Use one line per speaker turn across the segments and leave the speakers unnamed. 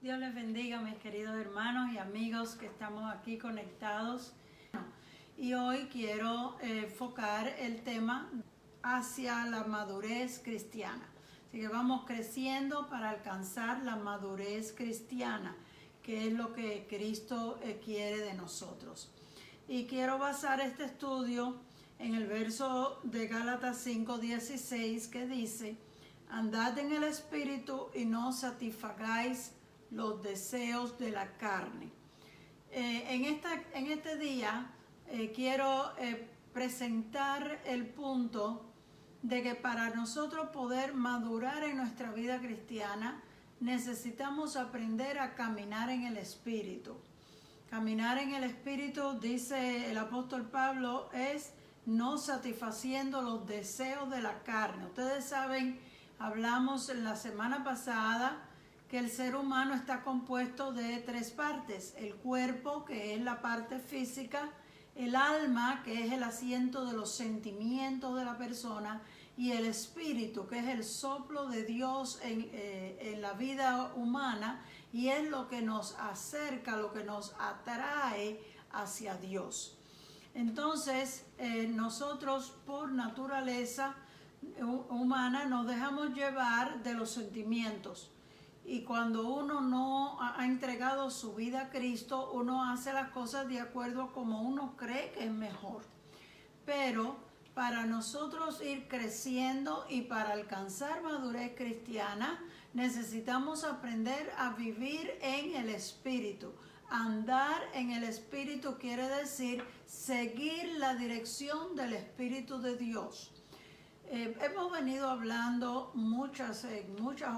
Dios les bendiga, mis queridos hermanos y amigos que estamos aquí conectados. Y hoy quiero enfocar el tema hacia la madurez cristiana. Así que vamos creciendo para alcanzar la madurez cristiana, que es lo que Cristo quiere de nosotros. Y quiero basar este estudio en el verso de Gálatas 5:16 que dice: andad en el Espíritu y no satisfagáis los deseos de la carne. En este día quiero presentar el punto de que para nosotros poder madurar en nuestra vida cristiana necesitamos aprender a caminar en el Espíritu. Caminar en el Espíritu, dice el apóstol Pablo, es no satisfaciendo los deseos de la carne. Ustedes saben, hablamos en la semana pasada que el ser humano está compuesto de tres partes: el cuerpo, que es la parte física, el alma, que es el asiento de los sentimientos de la persona, y el espíritu, que es el soplo de Dios en la vida humana, y es lo que nos acerca, lo que nos atrae hacia Dios. Entonces, nosotros por naturaleza humana nos dejamos llevar de los sentimientos. Y cuando uno no ha entregado su vida a Cristo, uno hace las cosas de acuerdo a como uno cree que es mejor. Pero para nosotros ir creciendo y para alcanzar madurez cristiana, necesitamos aprender a vivir en el Espíritu. Andar en el Espíritu quiere decir seguir la dirección del Espíritu de Dios. Hemos venido hablando en muchas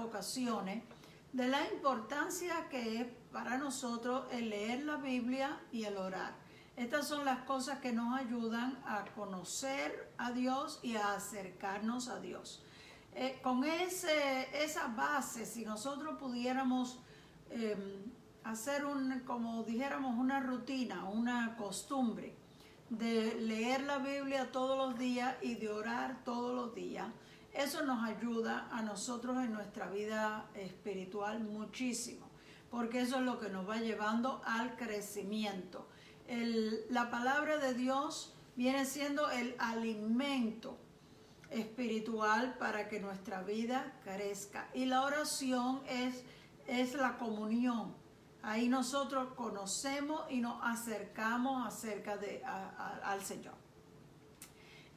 ocasiones de la importancia que es para nosotros el leer la Biblia y el orar. Estas son las cosas que nos ayudan a conocer a Dios y a acercarnos a Dios. Con esa base, si nosotros pudiéramos hacer como dijéramos, una rutina, una costumbre de leer la Biblia todos los días y de orar todos los días, eso nos ayuda a nosotros en nuestra vida espiritual muchísimo, porque eso es lo que nos va llevando al crecimiento. La palabra de Dios viene siendo el alimento espiritual para que nuestra vida crezca, y la oración es la comunión. Ahí nosotros conocemos y nos acercamos al Señor.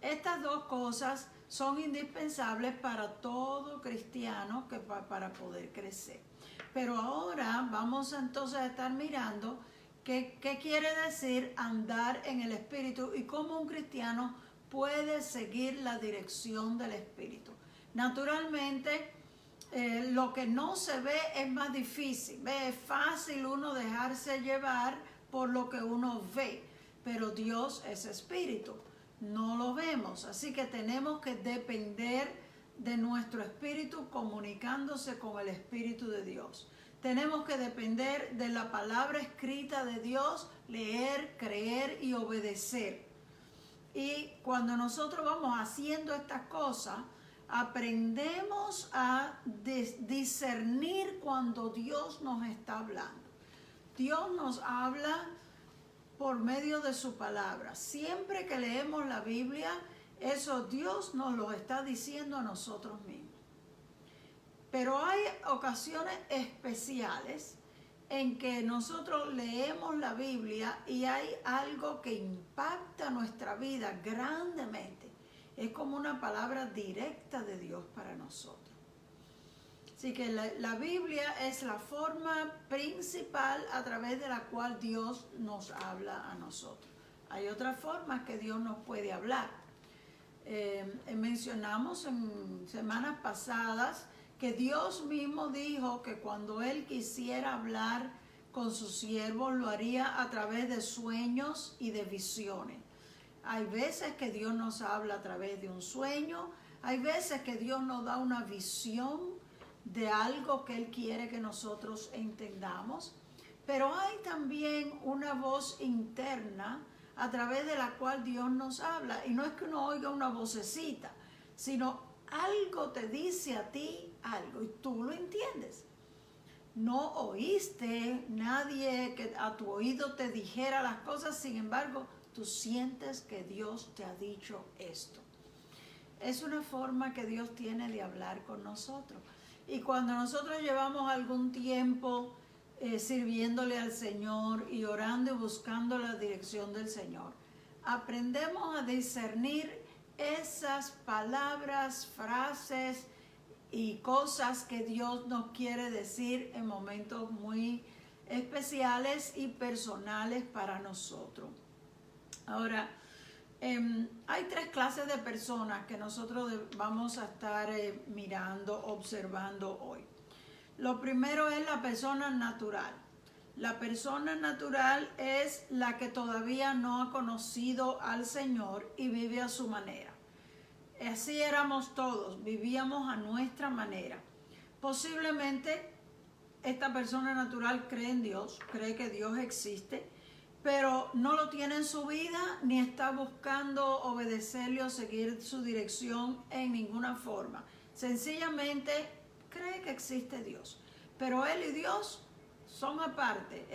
Estas dos cosas son indispensables para todo cristiano para poder crecer. Pero ahora vamos entonces a estar mirando qué quiere decir andar en el Espíritu y cómo un cristiano puede seguir la dirección del Espíritu. Naturalmente, lo que no se ve es más difícil. Es fácil uno dejarse llevar por lo que uno ve, pero Dios es Espíritu. No lo vemos, así que tenemos que depender de nuestro espíritu comunicándose con el Espíritu de Dios. Tenemos que depender de la palabra escrita de Dios, leer, creer y obedecer. Y cuando nosotros vamos haciendo estas cosas, aprendemos a discernir cuando Dios nos está hablando. Dios nos habla por medio de su palabra. Siempre que leemos la Biblia, eso Dios nos lo está diciendo a nosotros mismos. Pero hay ocasiones especiales en que nosotros leemos la Biblia y hay algo que impacta nuestra vida grandemente. Es como una palabra directa de Dios para nosotros. Así que la Biblia es la forma principal a través de la cual Dios nos habla a nosotros. Hay otras formas que Dios nos puede hablar. Mencionamos en semanas pasadas que Dios mismo dijo que cuando Él quisiera hablar con sus siervos lo haría a través de sueños y de visiones. Hay veces que Dios nos habla a través de un sueño, hay veces que Dios nos da una visión de algo que Él quiere que nosotros entendamos, pero hay también una voz interna a través de la cual Dios nos habla, y no es que uno oiga una vocecita, sino algo te dice a ti algo y tú lo entiendes. no oíste nadie que a tu oído te dijera las cosas, sin embargo, tú sientes que Dios te ha dicho esto. Es una forma que Dios tiene de hablar con nosotros. Y cuando nosotros llevamos algún tiempo sirviéndole al Señor y orando y buscando la dirección del Señor, aprendemos a discernir esas palabras, frases y cosas que Dios nos quiere decir en momentos muy especiales y personales para nosotros. Ahora, hay tres clases de personas que nosotros vamos a estar mirando, observando hoy. Lo primero es la persona natural. La persona natural es la que todavía no ha conocido al Señor y vive a su manera. Así éramos todos, vivíamos a nuestra manera. Posiblemente esta persona natural cree en Dios, cree que Dios existe, pero no lo tiene en su vida ni está buscando obedecerle o seguir su dirección en ninguna forma. Sencillamente cree que existe Dios, pero él y Dios son aparte,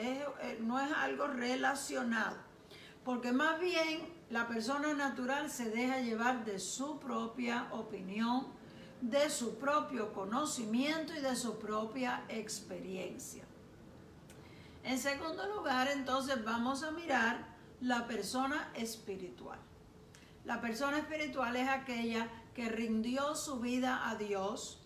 no es algo relacionado, porque más bien la persona natural se deja llevar de su propia opinión, de su propio conocimiento y de su propia experiencia. En segundo lugar, entonces vamos a mirar la persona espiritual. La persona espiritual es aquella que rindió su vida a Dios,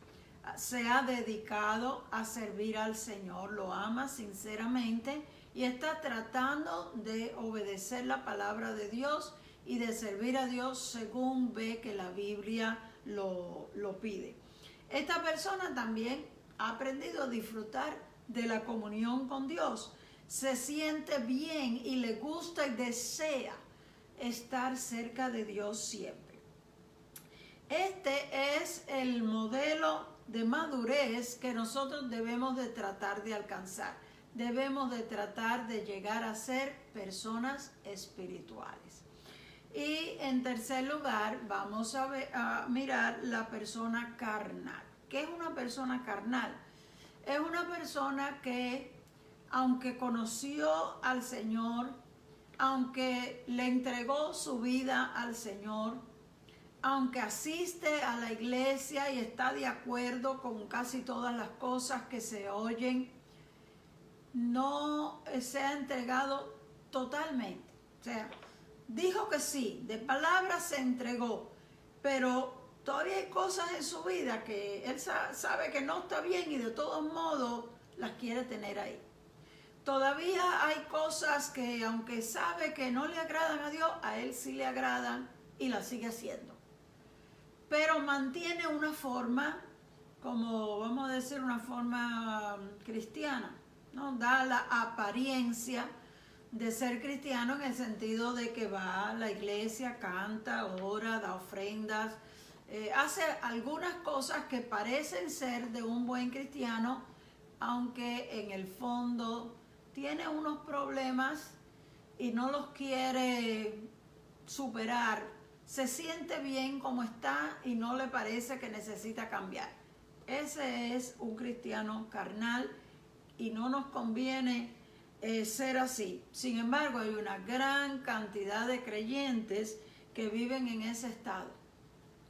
se ha dedicado a servir al Señor, lo ama sinceramente y está tratando de obedecer la palabra de Dios y de servir a Dios según ve que la Biblia lo pide. Esta persona también ha aprendido a disfrutar de la comunión con Dios, se siente bien y le gusta y desea estar cerca de Dios siempre. Este es el modelo de madurez que nosotros debemos de tratar de alcanzar. Debemos de tratar de llegar a ser personas espirituales. Y en tercer lugar vamos a mirar la persona carnal. ¿Qué es una persona carnal? Es una persona que, aunque conoció al Señor, aunque le entregó su vida al Señor, aunque asiste a la iglesia y está de acuerdo con casi todas las cosas que se oyen, no se ha entregado totalmente. O sea, dijo que sí, de palabras se entregó, pero todavía hay cosas en su vida que él sabe que no está bien y de todos modos las quiere tener ahí. Todavía hay cosas que aunque sabe que no le agradan a Dios, a él sí le agradan y las sigue haciendo. Pero mantiene una forma, como vamos a decir, una forma cristiana, ¿no? Da la apariencia de ser cristiano en el sentido de que va a la iglesia, canta, ora, da ofrendas, hace algunas cosas que parecen ser de un buen cristiano, aunque en el fondo tiene unos problemas y no los quiere superar. Se siente bien como está y no le parece que necesita cambiar. Ese es un cristiano carnal y no nos conviene ser así. Sin embargo, hay una gran cantidad de creyentes que viven en ese estado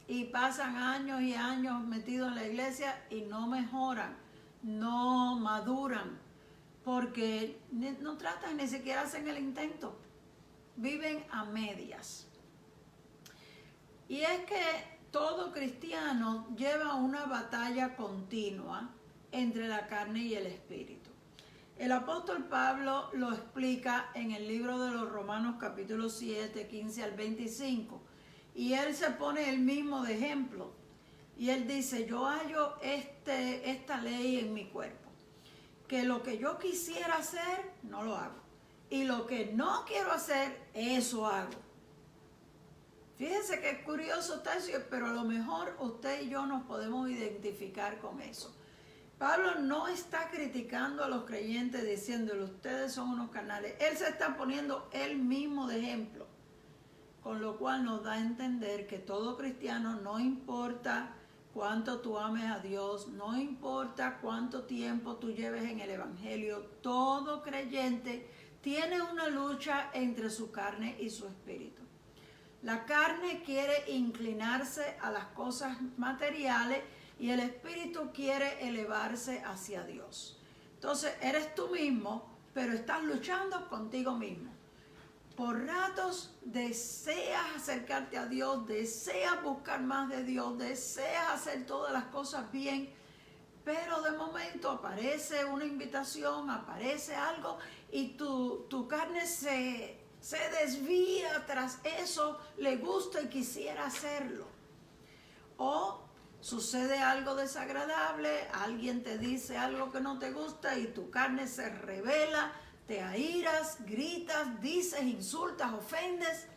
y pasan años y años metidos en la iglesia y no mejoran, no maduran, porque no tratan, ni siquiera hacen el intento. Viven a medias. Y es que todo cristiano lleva una batalla continua entre la carne y el espíritu. El apóstol Pablo lo explica en el libro de los Romanos capítulo 7, 15 al 25. Y él se pone él mismo de ejemplo. Y él dice, yo hallo esta ley en mi cuerpo, que lo que yo quisiera hacer, no lo hago. Y lo que no quiero hacer, eso hago. Fíjense qué curioso está eso, pero a lo mejor usted y yo nos podemos identificar con eso. Pablo no está criticando a los creyentes diciéndole, ustedes son unos carnales. Él se está poniendo él mismo de ejemplo, con lo cual nos da a entender que todo cristiano, no importa cuánto tú ames a Dios, no importa cuánto tiempo tú lleves en el Evangelio, todo creyente tiene una lucha entre su carne y su espíritu. La carne quiere inclinarse a las cosas materiales y el espíritu quiere elevarse hacia Dios. Entonces eres tú mismo, pero estás luchando contigo mismo. Por ratos deseas acercarte a Dios, deseas buscar más de Dios, deseas hacer todas las cosas bien, pero de momento aparece una invitación, aparece algo y tu carne se desvía tras eso, le gusta y quisiera hacerlo. O sucede algo desagradable, alguien te dice algo que no te gusta y tu carne se revela, te airas, gritas, dices, insultas, ofendes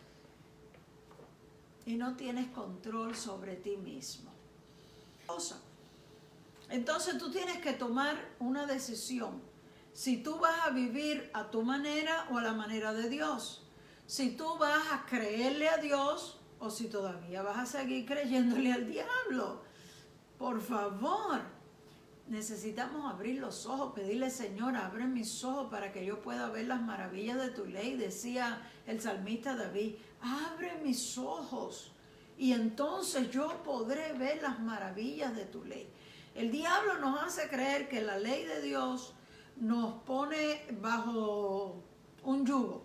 y no tienes control sobre ti mismo. Entonces tú tienes que tomar una decisión. Si tú vas a vivir a tu manera o a la manera de Dios. Si tú vas a creerle a Dios o si todavía vas a seguir creyéndole al diablo. Por favor, necesitamos abrir los ojos, pedirle, Señor, abre mis ojos para que yo pueda ver las maravillas de tu ley. Decía el salmista David, abre mis ojos y entonces yo podré ver las maravillas de tu ley. El diablo nos hace creer que la ley de Dios nos pone bajo un yugo.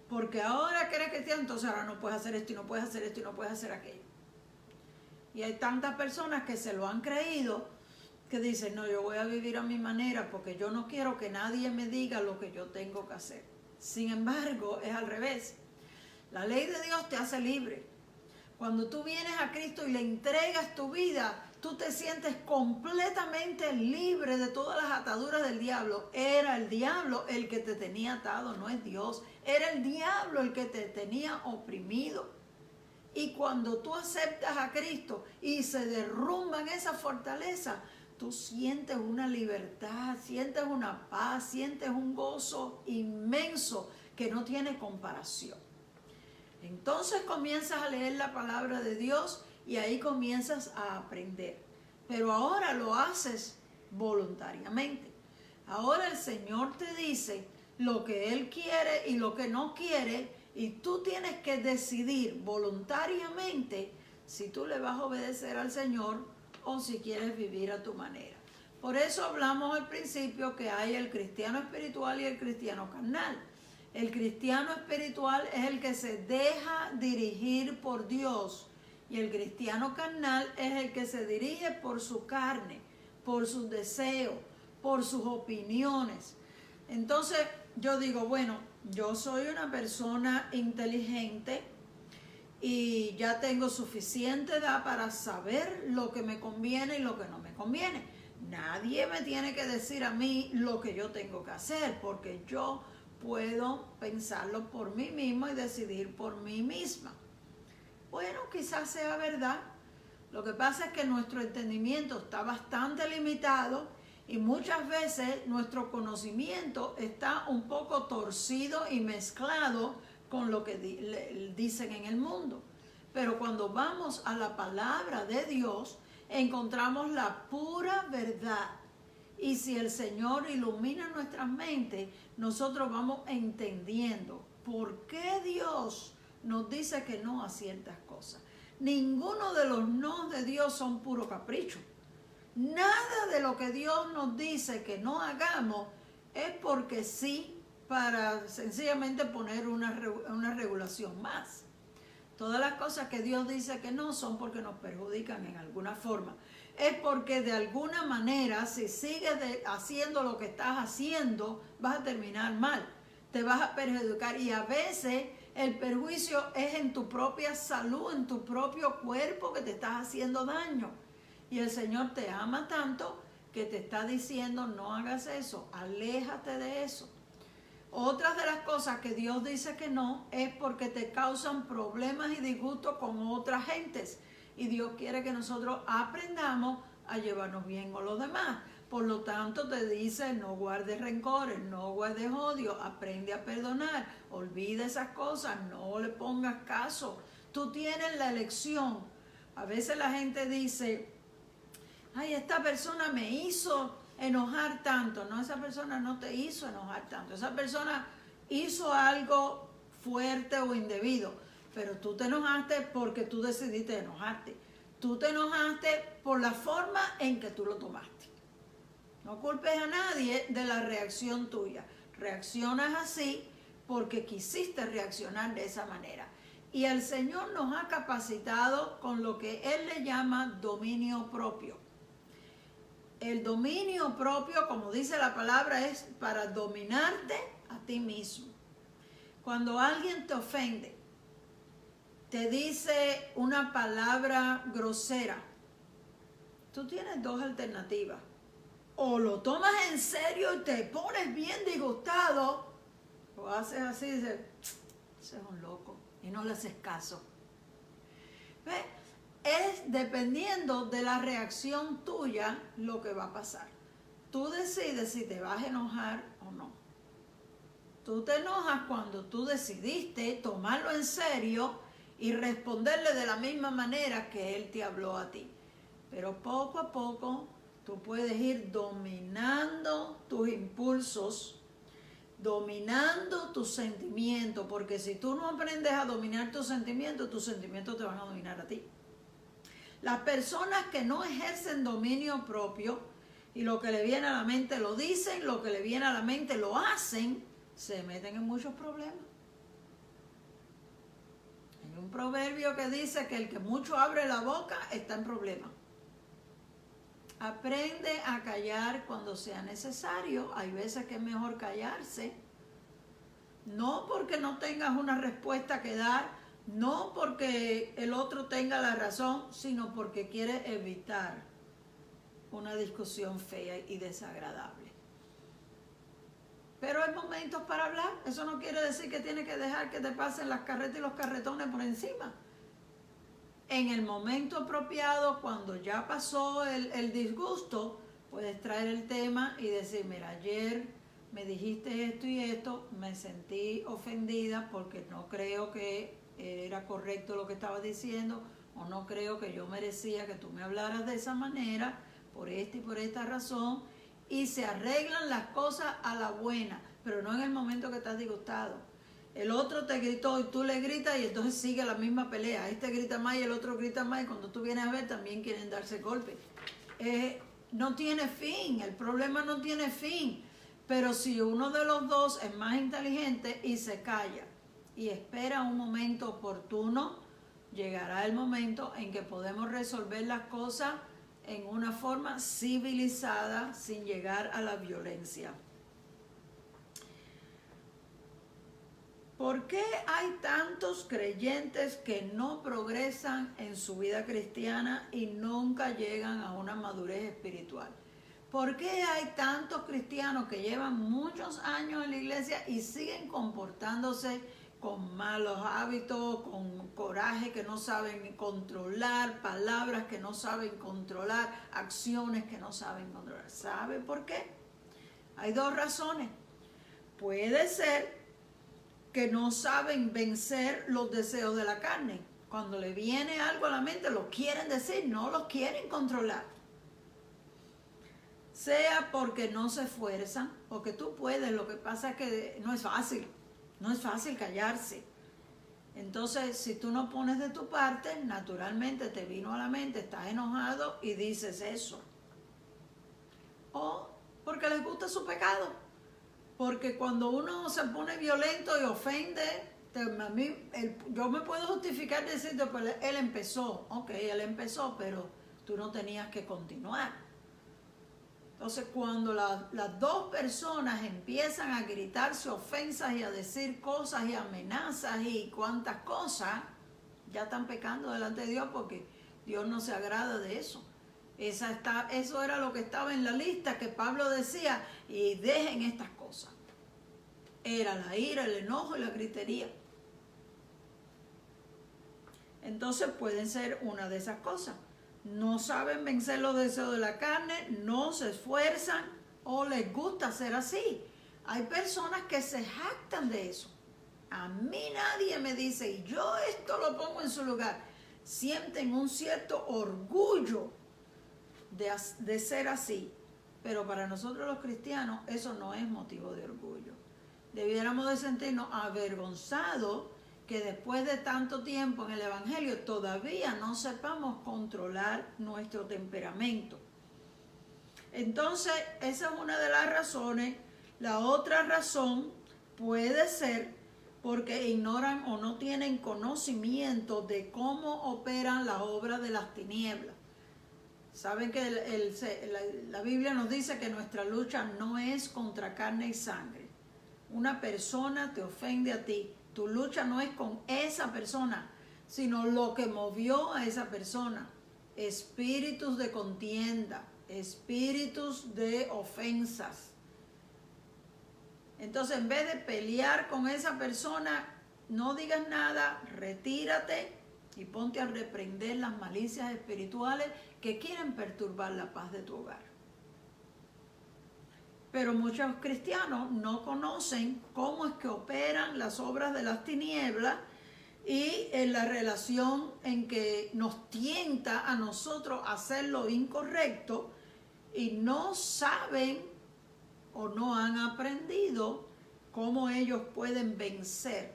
Porque ahora que eres cristiano, entonces ahora no puedes hacer esto y no puedes hacer esto y no puedes hacer aquello. Y hay tantas personas que se lo han creído que dicen, no, yo voy a vivir a mi manera porque yo no quiero que nadie me diga lo que yo tengo que hacer. Sin embargo, es al revés. La ley de Dios te hace libre. Cuando tú vienes a Cristo y le entregas tu vida, tú te sientes completamente libre de todas las ataduras del diablo. Era el diablo el que te tenía atado, no es Dios. Era el diablo el que te tenía oprimido. Y cuando tú aceptas a Cristo y se derrumban esas fortalezas, tú sientes una libertad, sientes una paz, sientes un gozo inmenso que no tiene comparación. Entonces comienzas a leer la palabra de Dios y ahí comienzas a aprender. Pero ahora lo haces voluntariamente. Ahora el Señor te dice lo que Él quiere y lo que no quiere y tú tienes que decidir voluntariamente si tú le vas a obedecer al Señor o si quieres vivir a tu manera. Por eso hablamos al principio que hay el cristiano espiritual y el cristiano carnal. El cristiano espiritual es el que se deja dirigir por Dios y el cristiano carnal es el que se dirige por su carne, por sus deseos, por sus opiniones. Entonces yo digo, bueno, yo soy una persona inteligente y ya tengo suficiente edad para saber lo que me conviene y lo que no me conviene. Nadie me tiene que decir a mí lo que yo tengo que hacer porque yo puedo pensarlo por mí mismo y decidir por mí misma. Bueno, quizás sea verdad. Lo que pasa es que nuestro entendimiento está bastante limitado y muchas veces nuestro conocimiento está un poco torcido y mezclado con lo que dicen en el mundo. Pero cuando vamos a la palabra de Dios, encontramos la pura verdad. Y si el Señor ilumina nuestras mentes, nosotros vamos entendiendo por qué Dios nos dice que no a ciertas cosas. Ninguno de los no de Dios son puro capricho. Nada de lo que Dios nos dice que no hagamos es porque sí, para sencillamente poner una regulación más. Todas las cosas que Dios dice que no son porque nos perjudican en alguna forma. Es porque de alguna manera, si sigues haciendo lo que estás haciendo, vas a terminar mal. Te vas a perjudicar y a veces el perjuicio es en tu propia salud, en tu propio cuerpo que te estás haciendo daño. Y el Señor te ama tanto que te está diciendo no hagas eso, aléjate de eso. Otras de las cosas que Dios dice que no es porque te causan problemas y disgustos con otras gentes. Y Dios quiere que nosotros aprendamos a llevarnos bien con los demás. Por lo tanto te dice no guardes rencores, no guardes odio, aprende a perdonar, olvida esas cosas, no le pongas caso. Tú tienes la elección. A veces la gente dice, ay, esta persona me hizo enojar tanto. No, esa persona no te hizo enojar tanto. Esa persona hizo algo fuerte o indebido, pero tú te enojaste porque tú decidiste enojarte. Tú te enojaste por la forma en que tú lo tomaste. No culpes a nadie de la reacción tuya. Reaccionas así porque quisiste reaccionar de esa manera. Y el Señor nos ha capacitado con lo que Él le llama dominio propio. El dominio propio, como dice la palabra, es para dominarte a ti mismo. Cuando alguien te ofende, te dice una palabra grosera, tú tienes dos alternativas. O lo tomas en serio y te pones bien disgustado, o haces así y dices, ese es un loco, y no le haces caso. ¿Ves? Es dependiendo de la reacción tuya lo que va a pasar. Tú decides si te vas a enojar o no. Tú te enojas cuando tú decidiste tomarlo en serio y responderle de la misma manera que él te habló a ti. Pero poco a poco tú puedes ir dominando tus impulsos, dominando tus sentimientos, porque si tú no aprendes a dominar tus sentimientos te van a dominar a ti. Las personas que no ejercen dominio propio y lo que le viene a la mente lo dicen, lo que le viene a la mente lo hacen, se meten en muchos problemas. Hay un proverbio que dice que el que mucho abre la boca está en problemas. Aprende a callar cuando sea necesario. Hay veces que es mejor callarse. No porque no tengas una respuesta que dar, no porque el otro tenga la razón, sino porque quiere evitar una discusión fea y desagradable. Pero hay momentos para hablar. Eso no quiere decir que tienes que dejar que te pasen las carretas y los carretones por encima. En el momento apropiado, cuando ya pasó el disgusto, puedes traer el tema y decir, mira, ayer me dijiste esto y esto, me sentí ofendida porque no creo que era correcto lo que estabas diciendo, o no creo que yo merecía que tú me hablaras de esa manera, por esta y por esta razón, y se arreglan las cosas a la buena, pero no en el momento que estás disgustado. El otro te gritó y tú le gritas y entonces sigue la misma pelea. Este grita más y el otro grita más y cuando tú vienes a ver también quieren darse golpes. No tiene fin, el problema no tiene fin. Pero si uno de los dos es más inteligente y se calla y espera un momento oportuno, llegará el momento en que podemos resolver las cosas en una forma civilizada sin llegar a la violencia. ¿Por qué hay tantos creyentes que no progresan en su vida cristiana y nunca llegan a una madurez espiritual? ¿Por qué hay tantos cristianos que llevan muchos años en la iglesia y siguen comportándose con malos hábitos, con coraje que no saben controlar, palabras que no saben controlar, acciones que no saben controlar? ¿Sabe por qué? Hay dos razones. Puede ser que no saben vencer los deseos de la carne. Cuando le viene algo a la mente, lo quieren decir, no lo quieren controlar. Sea porque no se esfuerzan, porque tú puedes, lo que pasa es que no es fácil callarse. Entonces, si tú no pones de tu parte, naturalmente te vino a la mente, estás enojado y dices eso. O porque les gusta su pecado. Porque cuando uno se pone violento y ofende, yo me puedo justificar diciendo, pues él empezó. Ok, él empezó, pero tú no tenías que continuar. Entonces, cuando las dos personas empiezan a gritarse ofensas y a decir cosas y amenazas y cuantas cosas, ya están pecando delante de Dios porque Dios no se agrada de eso. Eso era lo que estaba en la lista que Pablo decía, y dejen estas cosas. Era la ira, el enojo y la gritería. Entonces pueden ser una de esas cosas. No saben vencer los deseos de la carne, no se esfuerzan o les gusta ser así. Hay personas que se jactan de eso. A mí nadie me dice, y yo esto lo pongo en su lugar. Sienten un cierto orgullo de ser así, pero para nosotros los cristianos eso no es motivo de orgullo. Debiéramos de sentirnos avergonzados que después de tanto tiempo en el Evangelio todavía no sepamos controlar nuestro temperamento. Entonces, esa es una de las razones. La otra razón puede ser porque ignoran o no tienen conocimiento de cómo operan las obras de las tinieblas. Saben que la Biblia nos dice que nuestra lucha no es contra carne y sangre. Una persona te ofende a ti. Tu lucha no es con esa persona, sino lo que movió a esa persona. Espíritus de contienda, espíritus de ofensas. Entonces, en vez de pelear con esa persona, no digas nada, retírate y ponte a reprender las malicias espirituales que quieren perturbar la paz de tu hogar. Pero muchos cristianos no conocen cómo es que operan las obras de las tinieblas y en la relación en que nos tienta a nosotros hacer lo incorrecto y no saben o no han aprendido cómo ellos pueden vencer.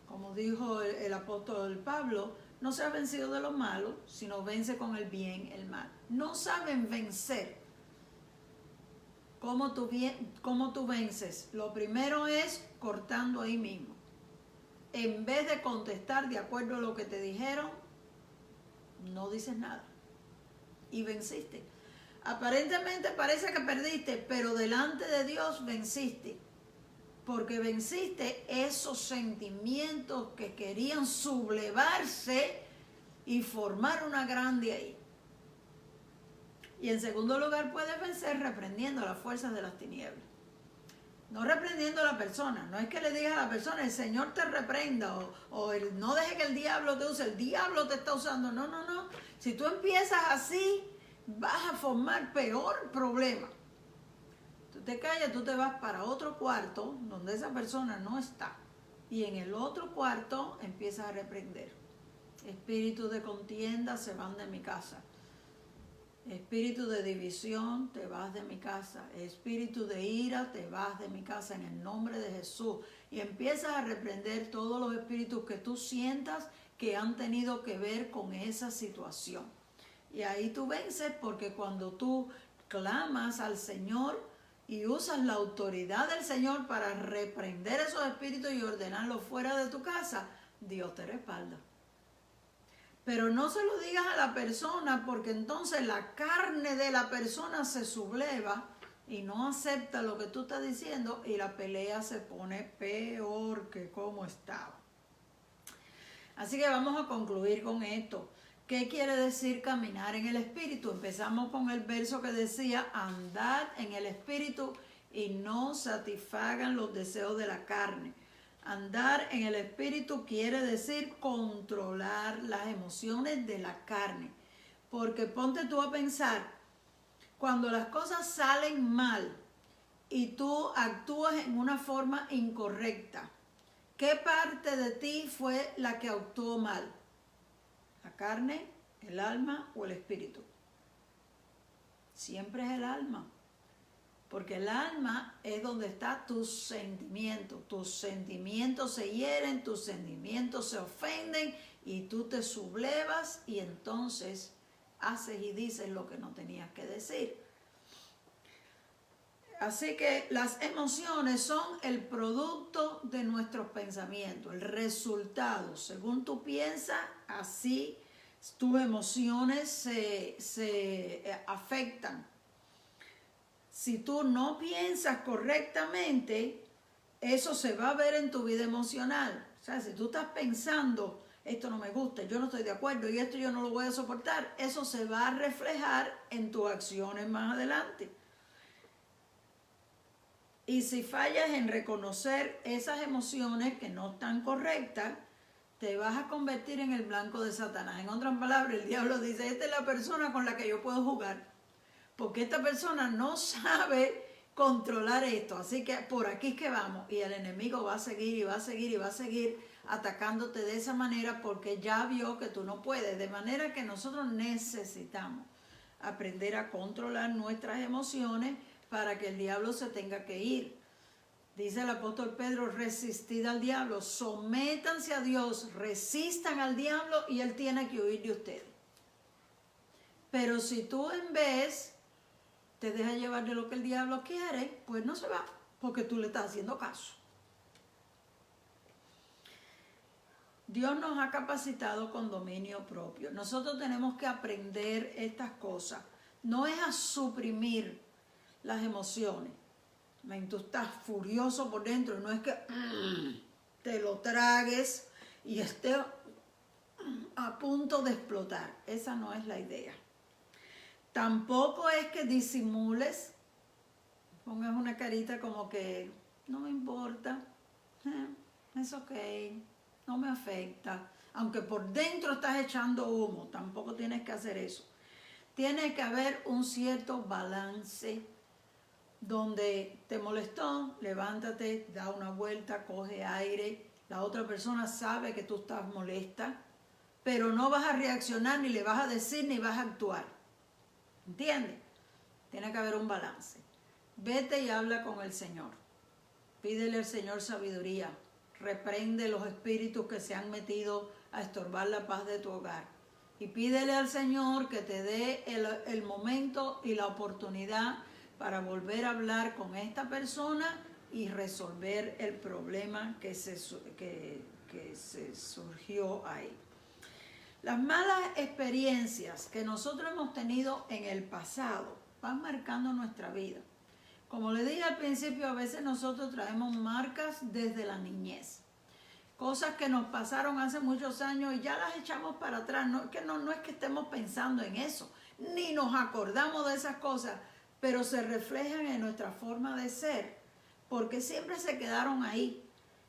Como dijo el apóstol Pablo, no se ha vencido de lo malo, sino vence con el bien el mal. No saben vencer. ¿Cómo tú vences? Lo primero es cortando ahí mismo. En vez de contestar de acuerdo a lo que te dijeron, no dices nada. Y venciste. Aparentemente parece que perdiste, pero delante de Dios venciste. Porque venciste esos sentimientos que querían sublevarse y formar una grande ahí. Y en segundo lugar puedes vencer reprendiendo las fuerzas de las tinieblas. No reprendiendo a la persona. No es que le digas a la persona, el Señor te reprenda o no deje que el diablo te use. El diablo te está usando. No. Si tú empiezas así, vas a formar peor problema. Tú te callas, tú te vas para otro cuarto donde esa persona no está. Y en el otro cuarto empiezas a reprender. Espíritus de contienda se van de mi casa. Espíritu de división, te vas de mi casa. Espíritu de ira, te vas de mi casa en el nombre de Jesús. Y empiezas a reprender todos los espíritus que tú sientas que han tenido que ver con esa situación. Y ahí tú vences porque cuando tú clamas al Señor y usas la autoridad del Señor para reprender esos espíritus y ordenarlos fuera de tu casa, Dios te respalda. Pero no se lo digas a la persona porque entonces la carne de la persona se subleva y no acepta lo que tú estás diciendo y la pelea se pone peor que como estaba. Así que vamos a concluir con esto. ¿Qué quiere decir caminar en el Espíritu? Empezamos con el verso que decía, andad en el Espíritu y no satisfagan los deseos de la carne. Andar en el Espíritu quiere decir controlar las emociones de la carne. Porque ponte tú a pensar, cuando las cosas salen mal y tú actúas en una forma incorrecta, ¿qué parte de ti fue la que actuó mal? ¿La carne, el alma o el espíritu? Siempre es el alma. Porque el alma es donde está tus sentimientos. Tus sentimientos se hieren, tus sentimientos se ofenden y tú te sublevas y entonces haces y dices lo que no tenías que decir. Así que las emociones son el producto de nuestros pensamientos, el resultado. Según tú piensas, así tus emociones se afectan. Si tú no piensas correctamente, eso se va a ver en tu vida emocional. O sea, si tú estás pensando, esto no me gusta, yo no estoy de acuerdo y esto yo no lo voy a soportar, eso se va a reflejar en tus acciones más adelante. Y si fallas en reconocer esas emociones que no están correctas, te vas a convertir en el blanco de Satanás. En otras palabras, el diablo dice, esta es la persona con la que yo puedo jugar. Porque esta persona no sabe controlar esto. Así que por aquí es que vamos. Y el enemigo va a seguir y va a seguir y va a seguir atacándote de esa manera porque ya vio que tú no puedes. De manera que nosotros necesitamos aprender a controlar nuestras emociones para que el diablo se tenga que ir. Dice el apóstol Pedro, resistid al diablo, sométanse a Dios, resistan al diablo y él tiene que huir de ustedes. Pero si tú en vez te dejas llevar de lo que el diablo quiere, pues no se va, porque tú le estás haciendo caso. Dios nos ha capacitado con dominio propio. Nosotros tenemos que aprender estas cosas. No es a suprimir las emociones. Tú estás furioso por dentro, no es que te lo tragues y estés a punto de explotar. Esa no es la idea. Tampoco es que disimules, pongas una carita como que no me importa, es ok, no me afecta. Aunque por dentro estás echando humo, tampoco tienes que hacer eso. Tiene que haber un cierto balance. Donde te molestó, levántate, da una vuelta, coge aire. La otra persona sabe que tú estás molesta, pero no vas a reaccionar, ni le vas a decir, ni vas a actuar. ¿Entiendes? Tiene que haber un balance. Vete y habla con el Señor. Pídele al Señor sabiduría. Reprende los espíritus que se han metido a estorbar la paz de tu hogar. Y pídele al Señor que te dé el momento y la oportunidad para volver a hablar con esta persona y resolver el problema que se surgió ahí. Las malas experiencias que nosotros hemos tenido en el pasado van marcando nuestra vida. Como le dije al principio, a veces nosotros traemos marcas desde la niñez. Cosas que nos pasaron hace muchos años y ya las echamos para atrás. No es que estemos pensando en eso, ni nos acordamos de esas cosas, pero se reflejan en nuestra forma de ser, porque siempre se quedaron ahí.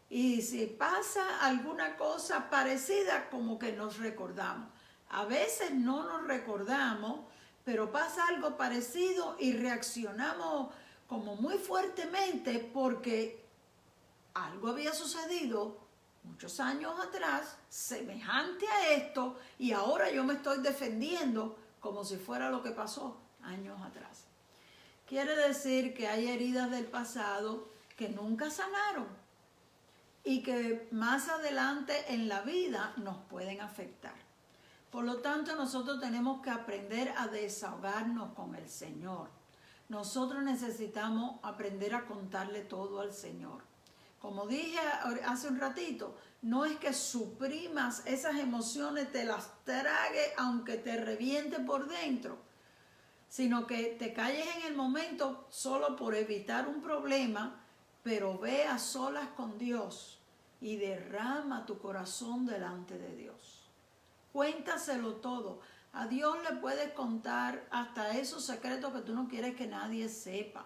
Y si pasa alguna cosa parecida, como que nos recordamos. A veces no nos recordamos, pero pasa algo parecido y reaccionamos como muy fuertemente porque algo había sucedido muchos años atrás, semejante a esto, y ahora yo me estoy defendiendo como si fuera lo que pasó años atrás. Quiere decir que hay heridas del pasado que nunca sanaron y que más adelante en la vida nos pueden afectar. Por lo tanto, nosotros tenemos que aprender a desahogarnos con el Señor. Nosotros necesitamos aprender a contarle todo al Señor. Como dije hace un ratito, no es que suprimas esas emociones, te las trague aunque te reviente por dentro, sino que te calles en el momento solo por evitar un problema, pero ve a solas con Dios y derrama tu corazón delante de Dios. Cuéntaselo todo. A Dios le puedes contar hasta esos secretos que tú no quieres que nadie sepa.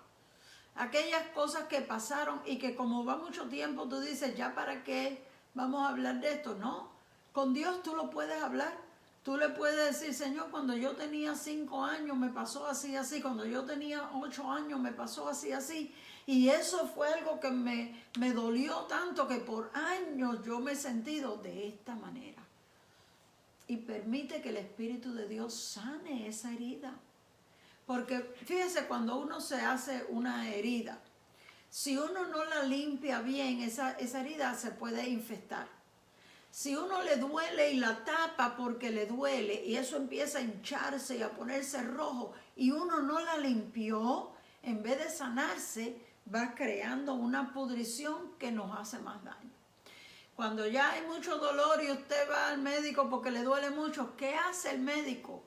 Aquellas cosas que pasaron y que como va mucho tiempo tú dices, ¿ya para qué vamos a hablar de esto? No, con Dios tú lo puedes hablar. Tú le puedes decir, Señor, cuando yo tenía 5 años me pasó así, así. Cuando yo tenía 8 años me pasó así, así. Y eso fue algo que me dolió tanto que por años yo me he sentido de esta manera. Y permite que el Espíritu de Dios sane esa herida. Porque fíjese, cuando uno se hace una herida, si uno no la limpia bien, esa herida se puede infestar. Si uno le duele y la tapa porque le duele y eso empieza a hincharse y a ponerse rojo y uno no la limpió, en vez de sanarse, va creando una pudrición que nos hace más daño. Cuando ya hay mucho dolor y usted va al médico porque le duele mucho, ¿qué hace el médico?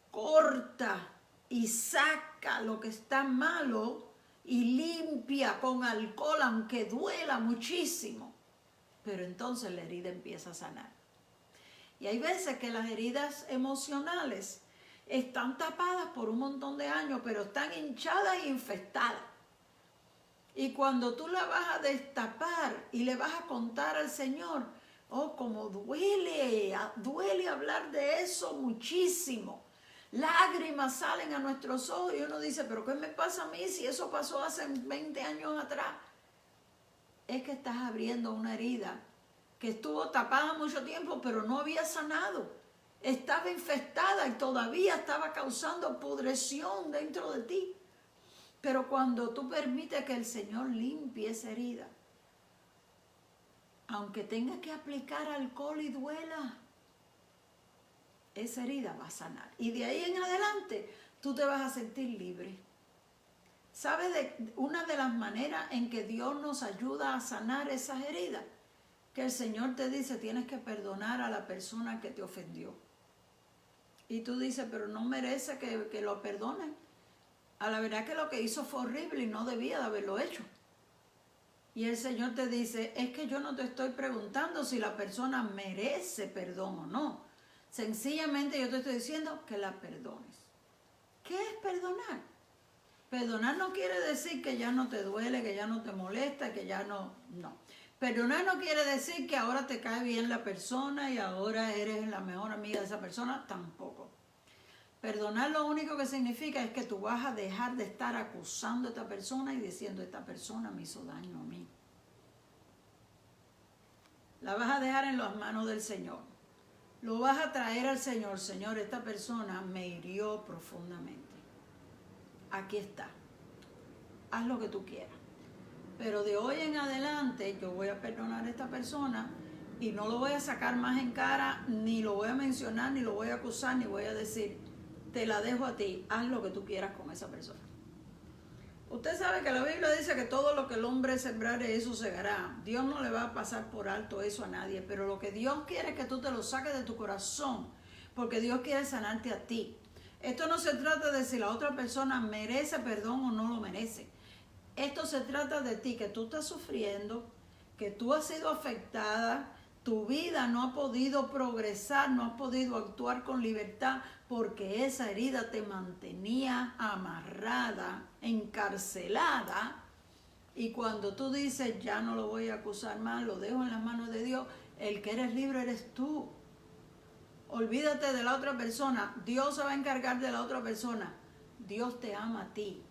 Corta y saca lo que está malo y limpia con alcohol, aunque duela muchísimo. Pero entonces la herida empieza a sanar. Y hay veces que las heridas emocionales están tapadas por un montón de años, pero están hinchadas e infestadas. Y cuando tú la vas a destapar y le vas a contar al Señor, oh, como duele hablar de eso muchísimo. Lágrimas salen a nuestros ojos y uno dice, pero ¿qué me pasa a mí si eso pasó hace 20 años atrás? Es que estás abriendo una herida que estuvo tapada mucho tiempo, pero no había sanado. estaba infestada y todavía estaba causando pudrición dentro de ti. Pero cuando tú permites que el Señor limpie esa herida, aunque tengas que aplicar alcohol y duela, esa herida va a sanar. Y de ahí en adelante tú te vas a sentir libre. ¿Sabes una de las maneras en que Dios nos ayuda a sanar esas heridas? Que el Señor te dice, tienes que perdonar a la persona que te ofendió. Y tú dices, pero no merece que lo perdonen. A la verdad que lo que hizo fue horrible y no debía de haberlo hecho. Y el Señor te dice, es que yo no te estoy preguntando si la persona merece perdón o no. Sencillamente yo te estoy diciendo que la perdones. ¿Qué es perdonar? Perdonar no quiere decir que ya no te duele, que ya no te molesta, que ya no. Perdonar no quiere decir que ahora te cae bien la persona y ahora eres la mejor amiga de esa persona, tampoco. Perdonar lo único que significa es que tú vas a dejar de estar acusando a esta persona y diciendo, esta persona me hizo daño a mí. La vas a dejar en las manos del Señor. Lo vas a traer al Señor. Señor, esta persona me hirió profundamente. Aquí está. Haz lo que tú quieras. Pero de hoy en adelante yo voy a perdonar a esta persona y no lo voy a sacar más en cara, ni lo voy a mencionar, ni lo voy a acusar, ni voy a decir, te la dejo a ti, haz lo que tú quieras con esa persona. Usted sabe que la Biblia dice que todo lo que el hombre sembrare, eso segará. Dios no le va a pasar por alto eso a nadie, pero lo que Dios quiere es que tú te lo saques de tu corazón, porque Dios quiere sanarte a ti. Esto no se trata de si la otra persona merece perdón o no lo merece. Esto se trata de ti, que tú estás sufriendo, que tú has sido afectada, tu vida no ha podido progresar, no has podido actuar con libertad porque esa herida te mantenía amarrada, encarcelada. Y cuando tú dices, ya no lo voy a acusar más, lo dejo en las manos de Dios, el que eres libre eres tú. Olvídate de la otra persona, Dios se va a encargar de la otra persona. Dios te ama a ti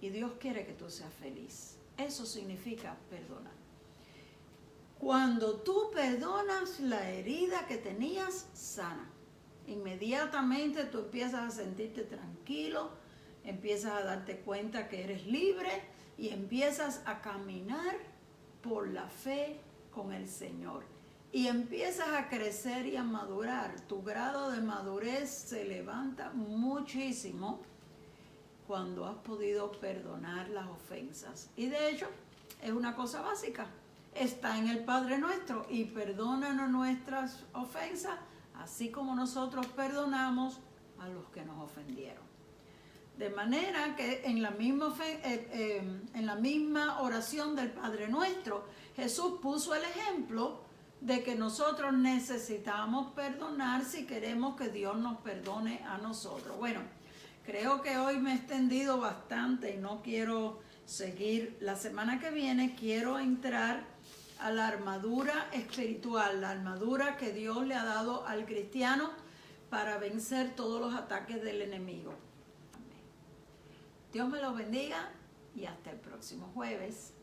y Dios quiere que tú seas feliz. Eso significa perdonar. Cuando tú perdonas, la herida que tenías sana. Inmediatamente tú empiezas a sentirte tranquilo, empiezas a darte cuenta que eres libre y empiezas a caminar por la fe con el Señor. Y empiezas a crecer y a madurar. Tu grado de madurez se levanta muchísimo cuando has podido perdonar las ofensas. Y de hecho, es una cosa básica. Está en el Padre Nuestro y perdónanos nuestras ofensas, así como nosotros perdonamos a los que nos ofendieron. De manera que en la misma oración del Padre Nuestro, Jesús puso el ejemplo de que nosotros necesitamos perdonar si queremos que Dios nos perdone a nosotros. Bueno, creo que hoy me he extendido bastante y no quiero seguir. La semana que viene quiero entrar a la armadura espiritual, la armadura que Dios le ha dado al cristiano para vencer todos los ataques del enemigo. Amén. Dios me los bendiga y hasta el próximo jueves.